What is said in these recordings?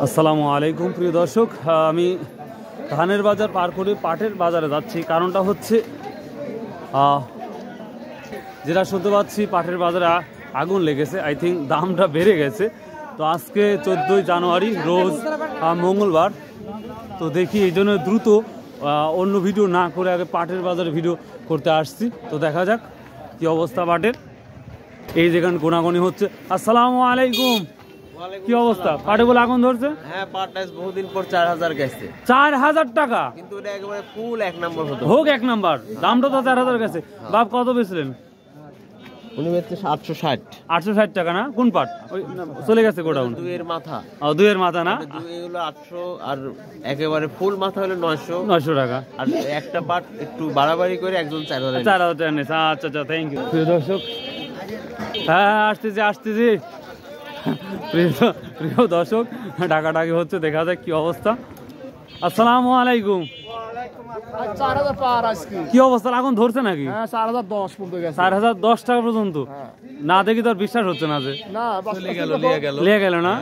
আসসালামু আলাইকুম প্রিয় দর্শক, আমি ধানের বাজার পার করে পাটের বাজারে যাচ্ছি। কারণটা হচ্ছে যেটা শুনতে পাচ্ছি পাটের বাজারে আগুন লেগেছে। আই থিঙ্ক দামটা বেড়ে গেছে। তো আজকে 14ই জানুয়ারি, রোজ মঙ্গলবার। তো দেখি এই জন্য দ্রুত অন্য ভিডিও না করে আগে পাটের বাজারে ভিডিও করতে আসছি। তো দেখা যাক কি অবস্থা পাটের। এই যেখানে গোনাগুনি হচ্ছে। আসসালামু আলাইকুম, কি অবস্থা? পাটে বলে আগুন ধরছে? হ্যাঁ, পাটটা বহুদিন পর 4000 গেছে। 4000 টাকা? কিন্তু এটা একেবারে ফুল এক নাম্বার হতো। হোক এক নাম্বার, দামটা তো 4000 গেছে। বাপ কত বেচলেন? উনি বেচছে 860। 860 টাকা না? কোন পাট? ওই চলে গেছে গোডাউন। দুইয়ের মাথা। ও, দুইয়ের মাথা না? এগুলো 800 আর একেবারে ফুল মাথা হলো 900 টাকা। আর একটা পাট একটু বাড়াবাড়ি করে একজন 4000 টাকা নিয়েছে। আচ্ছা আচ্ছা, থ্যাংক ইউ। প্রিয় দর্শক, হ্যাঁ আসতেছি। প্রিয় দর্শক, ডাকাডাকি হচ্ছে, দেখা যাক কি অবস্থা। আসসালামু আলাইকুম। কি অবস্থা? আগুন ধরছে নাকি? 4010 টাকা পর্যন্ত? না দেখি তোর বিশ্বাস হচ্ছে না যে লিয়ে গেল না।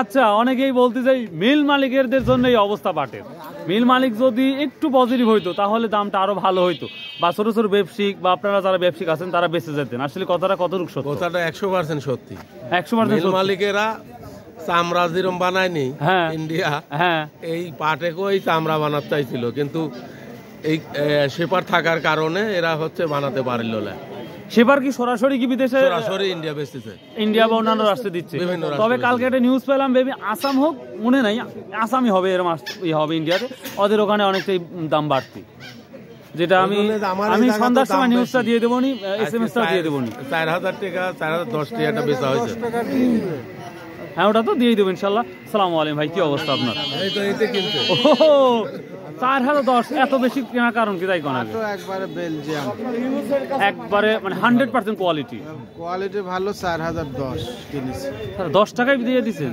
আচ্ছা, অনেকেই বলতে চাই মিল মালিকদের জন্য এই অবস্থা পাটের। মিল মালিক যদি একটু পজিটিভ হইতো তাহলে দামটা আরো ভালো হইতো, বা ছোট ছোট ব্যবসায়িক বা আপনারা যারা ব্যবসায়িক আছেন তারা বেঁচে যেতেন। আসলে কথাটা কতটুকু সত্য? কথাটা 100% সত্যি। 100% মিল মালিকেরা চামড়া যেরকম বানায়নি ইন্ডিয়া, এই পাটেকেও এই চামড়া বানাতে চাইছিল, কিন্তু এই সেপার থাকার কারণে এরা হচ্ছে বানাতে পারল না। সেবার কি সরাসরি কি বিদেশে? সরাসরি ইন্ডিয়া বেচতেছে, ইন্ডিয়া বা অন্যান্য রাষ্ট্রে দিচ্ছে। তবে কালকে একটা নিউজ পেলাম, বেবি আসাম হোক, মনে নাই, আসামই হবে, এরকম হবে ইন্ডিয়াতে। ওদের ওখানে অনেকটাই দাম বাড়তি, যেটা আমি সন্ধ্যার সময় নিউজটা দিয়ে দেবো নি, SMS-টা দিয়ে দেবো নি। 4000 টাকা, 4010 টাকা বেচা হয়েছে। হ্যাঁ, ওটা তো দিয়ে দেবো ইনশাল্লাহ। আসসালামু আলাইকুম ভাই, কি অবস্থা আপনার? 4010 এত বেশি কেনার কারণ কি? তাই কোন একবারে বেলজিয়াম, একবারে মানে 100% কোয়ালিটি ভালো। 4010 কিনেছি, 10 টাকায় দিয়ে দিচ্ছেন।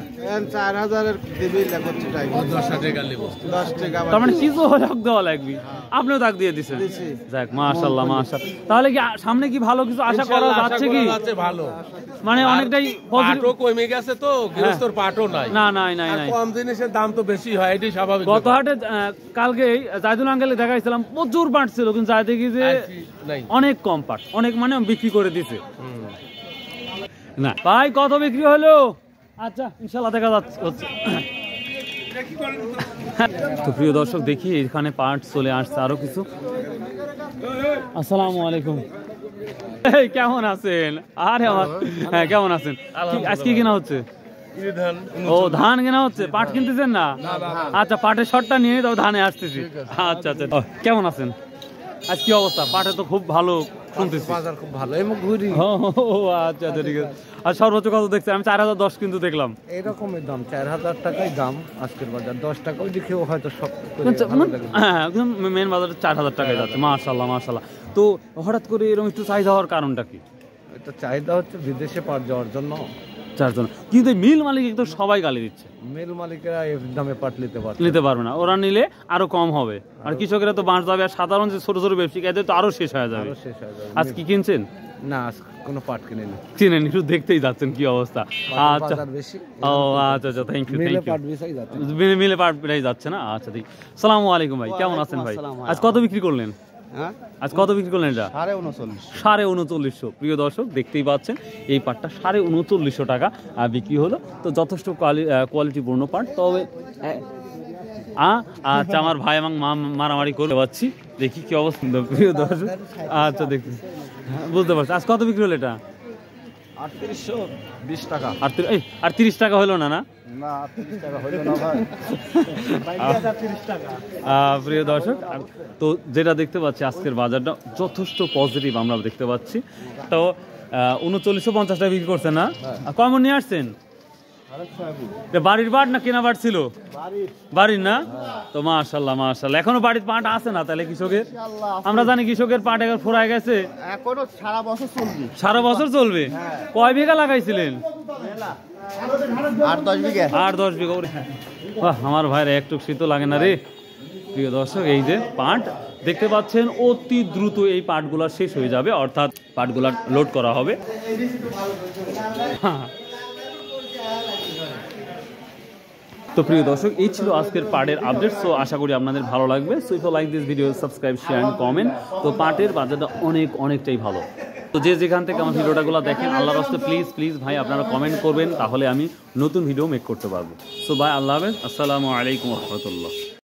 4000 দিবি লাগছে, 10 টাকা নেব, 10 টাকা। তার মানে কিছু দাগ দেওয়া লাগবে। আপনিও দাগ দিয়ে দিচ্ছেন। যাক, মাশাআল্লাহ মাশাআল্লাহ। তাহলে কি সামনে কি ভালো কিছু আশা করা যাচ্ছে কি? ভালো, মানে অনেকটাই পাটও কমে গেছে, তো গৃহস্থর পাটও নাই। নাই কম জিনিসের দাম তো বেশি হয়, এটাই স্বাভাবিক। গত হাটে কালকে জায়দুল আঙ্কেলে দেখাইছিলাম, প্রচুর পাট ছিল, কিন্তু যাই দেখি যে অনেক কম পাট, অনেক মানে বিক্রি করে দিছে। না ভাই, কত বিক্রি হলো? আচ্ছা, ইনশাল্লাহ দেখা যাচ্ছে। তো প্রিয় দর্শক, দেখি এখানে পাট চলে আসছে আরো কিছু। আসসালামু আলাইকুম, কেমন আছেন? আরে আমার, হ্যাঁ কেমন আছেন? আজকে কিনা হচ্ছে? ও, ধান কেনা হচ্ছে, পাট কিনতেছেন না? আচ্ছা, পাটের শর্টটা নিয়ে তবে ধানে আসতেছি। আচ্ছা আচ্ছা, কেমন আছেন? আজ কি অবস্থা? পাটে তো খুব ভালো শুনতেছি, বাজার খুব ভালো। এই ঘুরি। আচ্ছা আচ্ছা, ঠিক আছে। আর সর্বোচ্চ কত দেখছি? আমি 4010 কিন্তু দেখলাম। এরকমের দাম, 4000 টাকাই দাম আজকের বাজার। 10 টাকা ওই দিকেও হয়তো সব। হ্যাঁ, মেন বাজারে 4000 টাকায় যাচ্ছে। মাশাআল্লাহ মাশাআল্লাহ। তো হঠাৎ করে এরকম একটু চাহিদা হওয়ার কারণটা কি? এটা চাহিদা হচ্ছে বিদেশে পাট যাওয়ার জন্য। চারজন, কিন্তু মিল মালিক তো সবাই গালি দিচ্ছে। মিল মালিকেরা এই দামে পাট নিতে পারবে না, ওরা নিলে আরো কম হবে, আর কৃষকেরা তো বাঁশ যাবে, আর সাধারণ যে ছোট ছোট ব্যবসায়ী এদের তো আরো শেষ হয়ে যাবে। আজ কি কিনছেন? না, কোনো পাট কিনেনি। একটু দেখতেই যাচ্ছেন কি অবস্থা। আচ্ছা, ও আচ্ছা আচ্ছা, থ্যাংক ইউ। মিলে পাট বেশি যাচ্ছে না? আচ্ছা, ঠিক। আসসালামু আলাইকুম ভাই, কেমন আছেন ভাই? আজ কত বিক্রি করলেন? আজ কত বিক্রি করলেন? এটা 3950। প্রিয় দর্শক, দেখতেই পাচ্ছেন এই পাটটা 3950 টাকা বিক্রি হলো। তো যথেষ্ট কোয়ালিটিপূর্ণ পাট। তবে আচ্ছা, আমার ভাই এবং মা মারামারি করে পাচ্ছি, দেখি কি অবস্থা। প্রিয় দর্শক, আচ্ছা দেখুন, বুঝতে পারছি। আজ কত বিক্রি হলো এটা? 3820 টাকা। আর 30 টাকা হলো না? না, 30 টাকা হলো না ভাই। প্রিয় দর্শক, তো যেটা দেখতে পাচ্ছি আজকের বাজারটা যথেষ্ট পজিটিভ আমরা দেখতে পাচ্ছি। তো 3950 টাকা বিক্রি করছেন না? কমন নিয়ে আসছেন? বাড়ির পাট না কেনা পাট ছিল? বাড়ির না? তো মাশাআল্লাহ মাশাআল্লাহ। এখনো বাড়ির পাট আছে না তাহলে কৃষকের? আমরা জানি কৃষকের পাট এখন ফুরায় গেছে, এখনো সারা বছর চলবে। সারা বছর চলবে? কয় বিঘা লাগাইছিলেন? 8-10 বিঘা। 8-10 বিঘা। বাহ, আমার ভাইরা একটু শীত লাগে না রে। প্রিয় দর্শক, এই যে পাট দেখতে পাচ্ছেন, অতি দ্রুত এই পাটগুলা শেষ হয়ে যাবে, অর্থাৎ পাটগুলা লোড করা হবে। তো প্রিয় দর্শক, এই ছিল আজকের পাটের আপডেট। সো আশা করি আপনাদের ভালো লাগবে। So if you like this video, subscribe, share and comment. তো পাটের বাজারটা অনেকটাই ভালো। তো যে যেখান থেকে আমার ভিডিওটাগুলো দেখেন, আল্লাহর রাস্তে প্লিজ ভাই আপনারা কমেন্ট করবেন, তাহলে আমি নতুন ভিডিও মেক করতে পারবো। সো বাই, আল্লাহ হাফেজ, আসসালামু আলাইকুম রহমতুল্লাহ।